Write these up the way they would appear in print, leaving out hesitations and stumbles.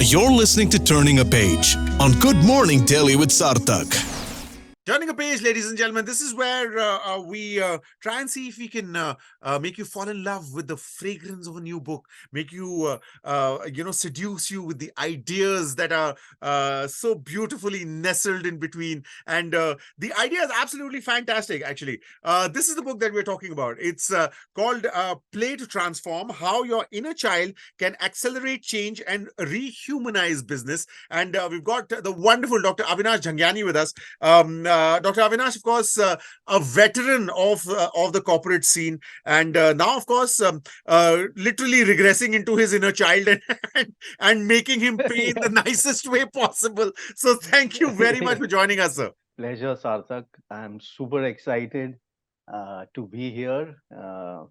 You're listening to Turning a Page on Good Morning Delhi with Sarthak. Turning a page, ladies and gentlemen. This is where we try and see if we can make you fall in love with the fragrance of a new book, make you, seduce you with the ideas that are so beautifully nestled in between. And the idea is absolutely fantastic, actually. This is the book that we're talking about. It's called Play to Transform: How Your Inner Child Can Accelerate Change and Rehumanize Business. And we've got the wonderful Dr. Avinash Jhangiani with us. Dr. Avinash, of course, a veteran of the corporate scene, and now, of course, literally regressing into his inner child and making him pay in the nicest way possible. So, thank you very much for joining us, sir. Pleasure, Sarthak. I'm super excited to be here. So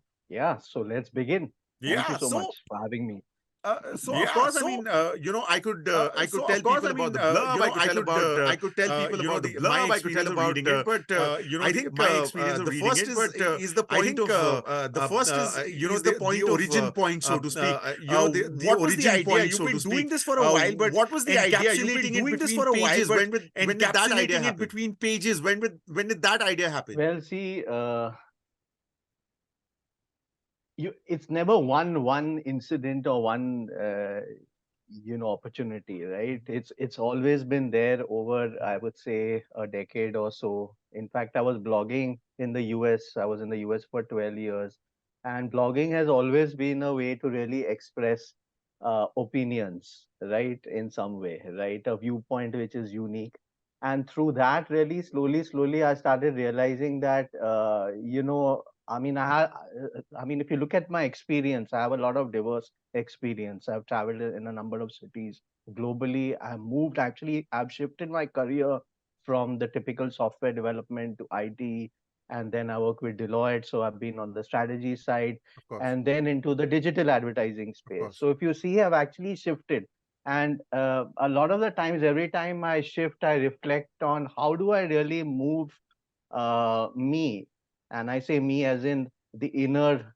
let's begin. Thank you Yeah. so much for having me. Of course, I mean, I could tell people about the blurb. I could tell about, I could tell people about the blurb. I could tell about reading it, but I think my experience of reading it. But is the point of the first is the point the origin point, so to speak. The what was the idea? You've been doing this for a while, but what was the idea? You've been doing this for a while, but when did that idea happen? Between pages, when did that idea happen? Well, see, it's never one incident or one opportunity, right? It's always been there over, I would say, a decade or so. In fact, I was blogging in the US. I was in the US for 12 years, and blogging has always been a way to really express opinions, right? In some way, right? A viewpoint which is unique. And through that, really slowly I started realizing that I mean, if you look at my experience, I have a lot of diverse experience. I've traveled in a number of cities globally. I've shifted my career from the typical software development to IT. And then I work with Deloitte. So I've been on the strategy side Of course, and then into the digital advertising of space. course. So if you see, I've actually shifted. And a lot of the times, every time I shift, I reflect on how do I really move me, and I say me as in the inner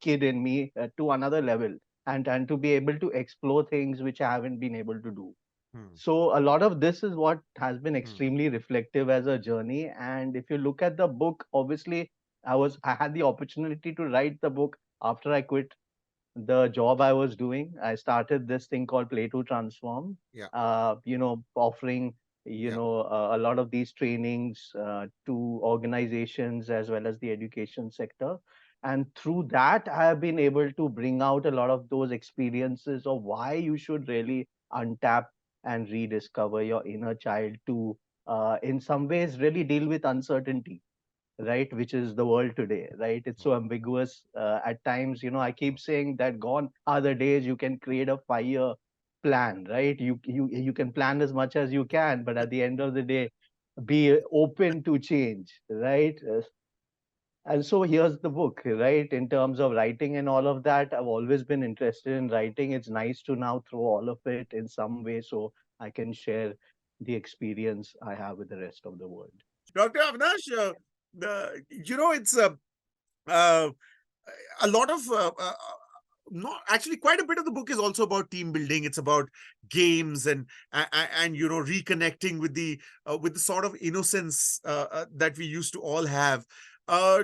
kid in me to another level, and to be able to explore things which I haven't been able to do. Hmm. So a lot of this is what has been Hmm. extremely reflective as a journey. And if you look at the book, obviously I had the opportunity to write the book after I quit the job I was doing. I started this thing called Play to Transform, Yeah. offering, Yeah. a lot of these trainings to organizations as well as the education sector. And through that, I have been able to bring out a lot of those experiences of why you should really untap and rediscover your inner child to, in some ways, really deal with uncertainty, right? Which is the world today, right? It's so ambiguous at times. I keep saying that gone are the days you can create a 5 year plan, right? You can plan as much as you can, but at the end of the day, be open to change, right? And so here's the book, right? In terms of writing and all of that, I've always been interested in writing. It's nice to now throw all of it in some way so I can share the experience I have with the rest of the world. Dr. Avinash, it's uh, a lot of not actually quite a bit of the book is also about team building. It's about games and reconnecting with the sort of innocence that we used to all have.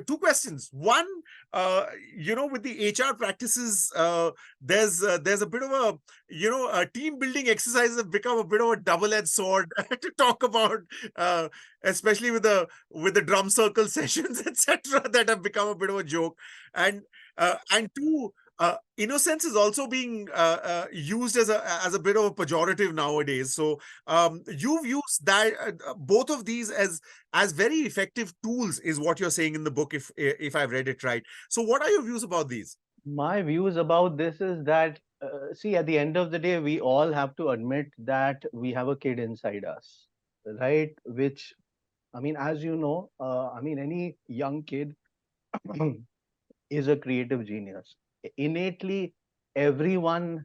Two questions. One, with the HR practices, there's a bit of a team building exercise have become a bit of a double-edged sword to talk about, especially with the drum circle sessions, etc., that have become a bit of a joke. And two, innocence is also being used as a bit of a pejorative nowadays. So you've used that both of these as very effective tools, is what you're saying in the book, if I've read it right. So what are your views about these? My views about this is that, see, at the end of the day, we all have to admit that we have a kid inside us, right? Which, I mean, as you know, any young kid is a creative genius. Innately, everyone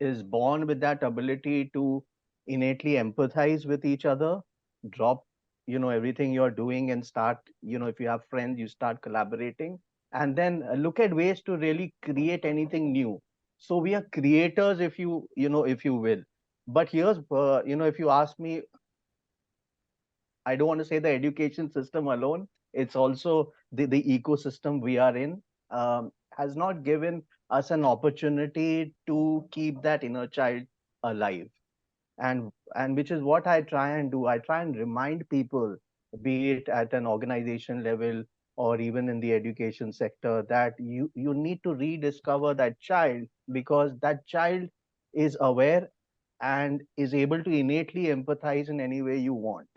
is born with that ability to innately empathize with each other, drop, everything you're doing and start, if you have friends, you start collaborating, and then look at ways to really create anything new. So we are creators, if you will. But here's, if you ask me, I don't want to say the education system alone. It's also the ecosystem we are in, has not given us an opportunity to keep that inner child alive. And which is what I try and do. I try and remind people, be it at an organization level or even in the education sector, that you need to rediscover that child, because that child is aware and is able to innately empathize in any way you want,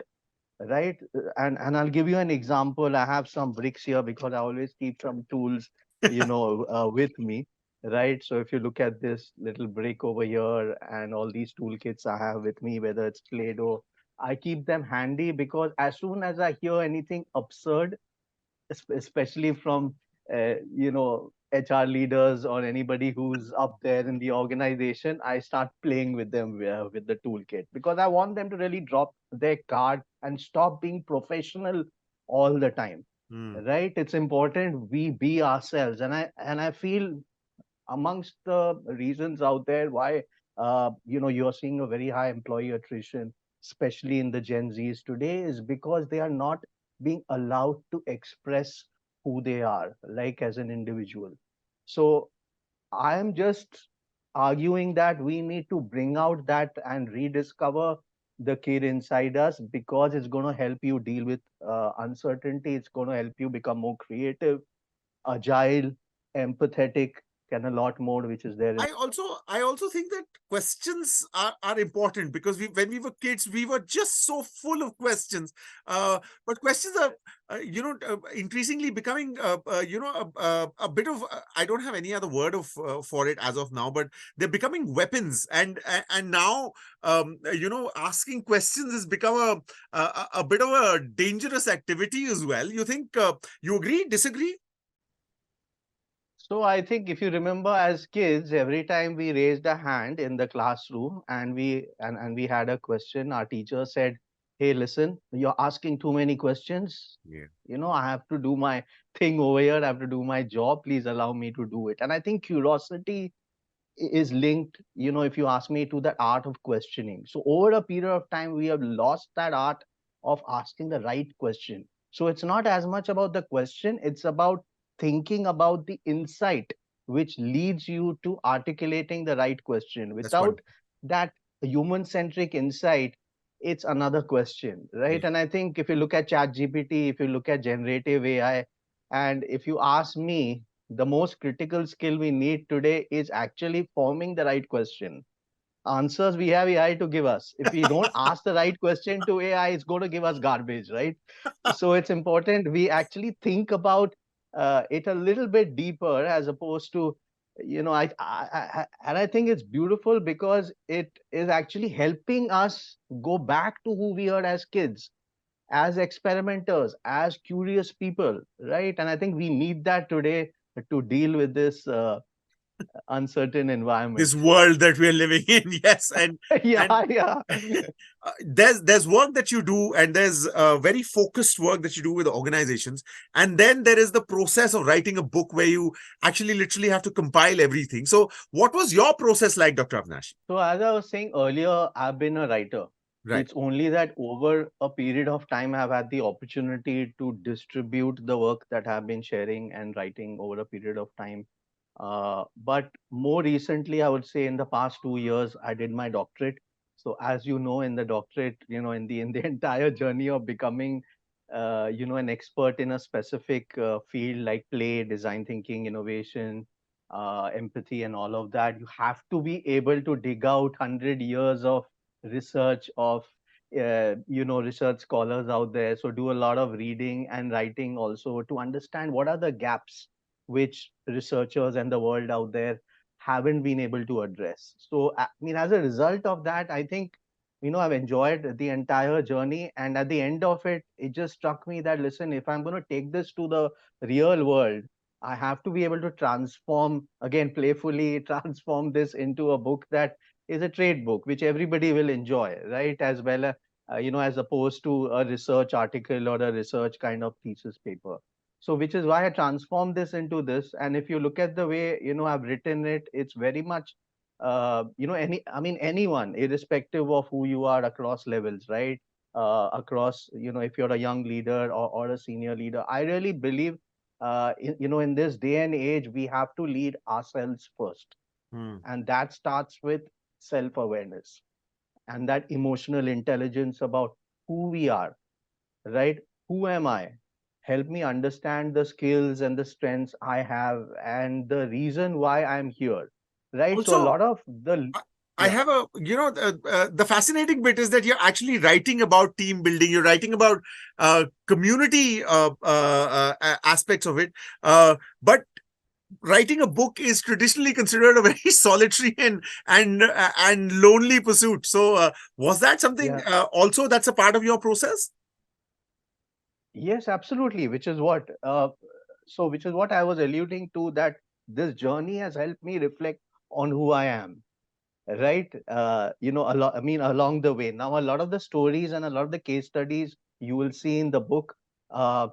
right? And I'll give you an example. I have some bricks here because I always keep some tools, with me, right? So if you look at this little brick over here and all these toolkits I have with me, whether it's Play-Doh, I keep them handy because as soon as I hear anything absurd, especially from HR leaders or anybody who's up there in the organization, I start playing with them with the toolkit, because I want them to really drop their guard and stop being professional all the time. Hmm. Right? It's important we be ourselves, and I feel amongst the reasons out there why you're seeing a very high employee attrition, especially in the Gen Zs today, is because they are not being allowed to express who they are, like as an individual. So I am just arguing that we need to bring out that and rediscover the kid inside us, because it's going to help you deal with uncertainty. It's going to help you become more creative, agile, empathetic, and a lot more, which is there in. I also think that questions are important, because when we were kids, we were just so full of questions. But questions are increasingly becoming a bit of I don't have any other word of for it as of now, but they're becoming weapons. And now asking questions has become a bit of a dangerous activity as well. You think you agree, disagree? So I think if you remember as kids, every time we raised a hand in the classroom and we had a question, our teacher said, "Hey, listen, you're asking too many questions. Yeah. I have to do my thing over here. I have to do my job. Please allow me to do it." And I think curiosity is linked, if you ask me, to the art of questioning. So over a period of time, we have lost that art of asking the right question. So it's not as much about the question, it's about thinking about the insight which leads you to articulating the right question. That's Without wonderful. that human centric insight, it's another question, Yeah. right? And I think if you look at chat gpt, if you look at generative AI, and if you ask me, the most critical skill we need today is actually forming the right question. Answers we have AI to give us. If we don't ask the right question to AI, it's going to give us garbage, right? So it's important we actually think about it a little bit deeper, as opposed to, and I think it's beautiful because it is actually helping us go back to who we are as kids, as experimenters, as curious people, right? And I think we need that today to deal with this uncertain This environment. world that we're living in. Yes. And Yeah, yeah. there's work that you do, and there's very focused work that you do with organizations, and then there is the process of writing a book where you actually literally have to compile everything. So what was your process like, Dr. Avinash? So as I was saying earlier, I've been a writer. Right. It's only that over a period of time, I've had the opportunity to distribute the work that I've been sharing and writing over a period of time. But more recently, I would say in the past 2 years, I did my doctorate. So as you know, in the doctorate, in the entire journey of becoming, an expert in a specific field like play, design thinking, innovation, empathy, and all of that, you have to be able to dig out 100 years of research of research scholars out there. So do a lot of reading and writing also to understand what are the gaps which researchers and the world out there haven't been able to address. So, I mean, as a result of that, I think, I've enjoyed the entire journey. And at the end of it, it just struck me that, listen, if I'm going to take this to the real world, I have to be able to transform, again, playfully transform this into a book that is a trade book, which everybody will enjoy, right? As well, as opposed to a research article or a research kind of thesis paper. So which is why I transformed this into this. And if you look at the way, I've written it, it's very much, anyone, irrespective of who you are across levels, right? Across, if you're a young leader or a senior leader, I really believe, in this day and age, we have to lead ourselves first. Hmm. And that starts with self-awareness and that emotional intelligence about who we are, right? Who am I? Help me understand the skills and the strengths I have and the reason why I'm here, right? So a Also, lot of the, I yeah, have the fascinating bit is that you're actually writing about team building. You're writing about community aspects of it. But writing a book is traditionally considered a very solitary and lonely pursuit. So, was that something yeah, also that's a part of your process? yes, absolutely. Which is what I was alluding to, that this journey has helped me reflect on who I am, right? Along the way. Now, a lot of the stories and a lot of the case studies you will see in the book, uh,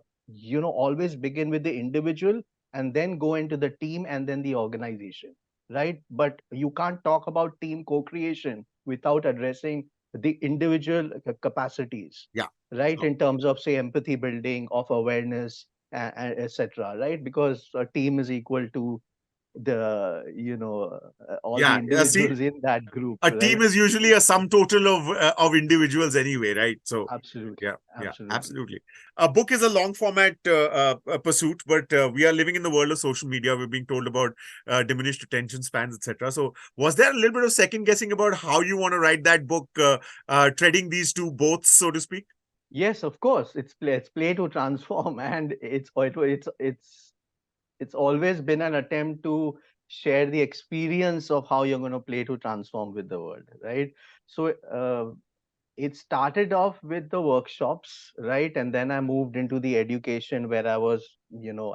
always begin with the individual and then go into the team and then the organization, right? But you can't talk about team co-creation without addressing the individual capacities, Yeah. right? Sure. In terms of, say, empathy building, of awareness, and etc., right? Because a team is equal to all the Yeah. Yeah. See, individuals in that group, a team right? is usually a sum total of individuals anyway, right? So Absolutely, yeah, yeah, absolutely. absolutely. A book is a long format pursuit, but we are living in the world of social media. We're being told about diminished attention spans, etc. So was there a little bit of second guessing about how you want to write that book, treading these two boats, so to speak? Yes, of course. It's play to transform, and it's always been an attempt to share the experience of how you're going to play to transform with the world, right? So it started off with the workshops, right? And then I moved into the education where I was,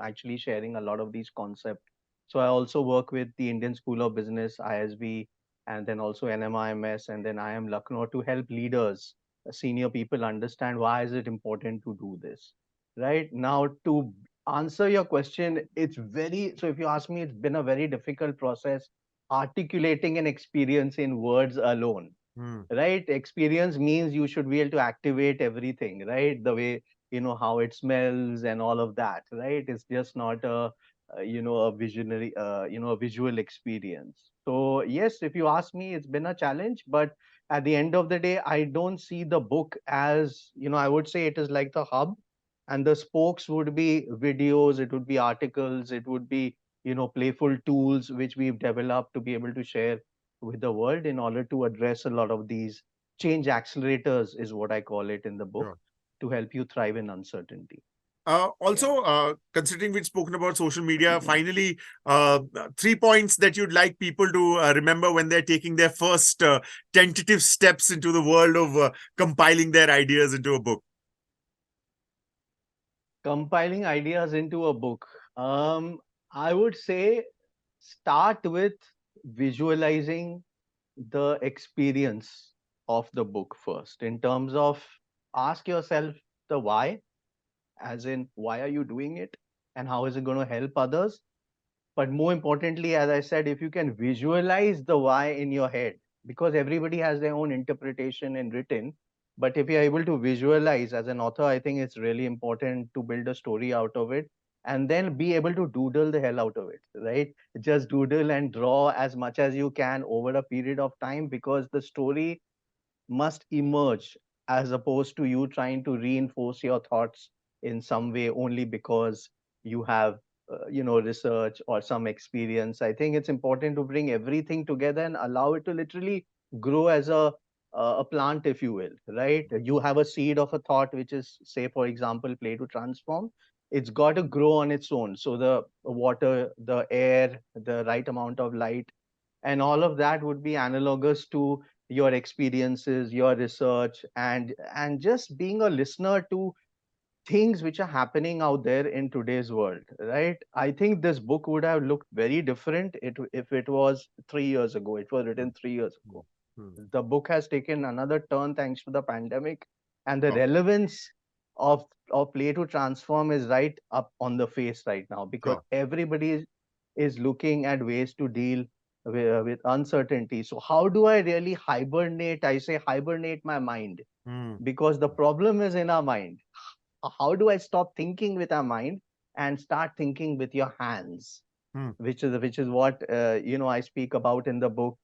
actually sharing a lot of these concepts. So I also work with the Indian School of Business, ISB, and then also NMIMS, and then I am Lucknow to help leaders, senior people understand why is it important to do this, right? Now, to answer your question, so if you ask me, it's been a very difficult process articulating an experience in words alone, Hmm. right? Experience means you should be able to activate everything, right? The way, how it smells and all of that, right? It's just not a visionary, a visual experience. So yes, if you ask me, it's been a challenge, but at the end of the day, I don't see the book as, I would say it is like the hub, and the spokes would be videos, it would be articles, it would be, playful tools which we've developed to be able to share with the world in order to address a lot of these change accelerators, is what I call it in the book, Sure. to help you thrive in uncertainty. Yeah. Also, considering we've spoken about social media, finally, uh, 3 points that you'd like people to remember when they're taking their first tentative steps into the world of compiling their ideas into a book. Compiling ideas into a book. I would say start with visualizing the experience of the book first, in terms of ask yourself the why, as in why are you doing it and how is it going to help others. But more importantly, as I said, if you can visualize the why in your head, because everybody has their own interpretation in written, but if you're able to visualize as an author, I think it's really important to build a story out of it and then be able to doodle the hell out of it, right? Just doodle and draw as much as you can over a period of time, because the story must emerge, as opposed to you trying to reinforce your thoughts in some way only because you have research or some experience. I think it's important to bring everything together and allow it to literally grow as a plant, if you will, right? You have a seed of a thought, which is, say, for example, play to transform. It's got to grow on its own, so the water, the air, the right amount of light, and all of that would be analogous to your experiences, your research, and just being a listener to things which are happening out there in today's world, right? I think this book would have looked very different if it was 3 years ago. It was Hmm. written 3 years Hmm. ago. Hmm. The book has taken another turn thanks to the pandemic, and the Sure. relevance. of play to transform is right up on the face right now, because Sure. everybody is looking at ways to deal with uncertainty. So how do I really hibernate? I say hibernate my mind, Hmm. because the problem is in our mind. How do I stop thinking with our mind and start thinking with your hands? Hmm. Which is what I speak about in the book.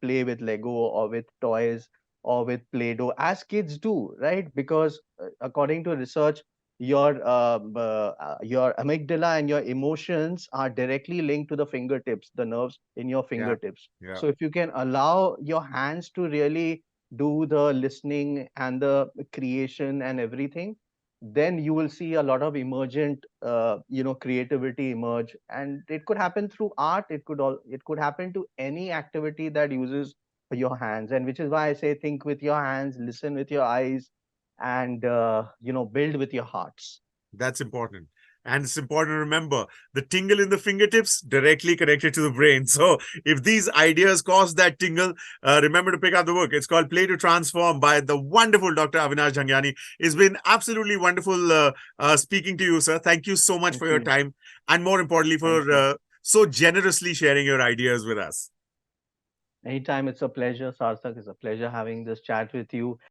Play with Lego or with toys or with Play-Doh, as kids do, right? Because according to research, your amygdala and your emotions are directly linked to the fingertips, the nerves in your Yeah. fingertips. Yeah. So if you can allow your hands to really do the listening and the creation and everything, then you will see a lot of emergent creativity emerge. And it could happen through art. It could happen to any activity that uses your hands. And which is why I say think with your hands, listen with your eyes, and build with your hearts. That's important. And it's important to remember the tingle in the fingertips directly connected to the brain. So if these ideas cause that tingle, remember to pick up the book. It's called Play to Transform by the wonderful Dr. Avinash Jhangiani. It's been absolutely wonderful speaking to you, sir. Thank you so much Thank for your you. time. And more importantly, Thank for you. so generously sharing your ideas with us. Anytime. It's a pleasure, Sarthak. It's a pleasure having this chat with you.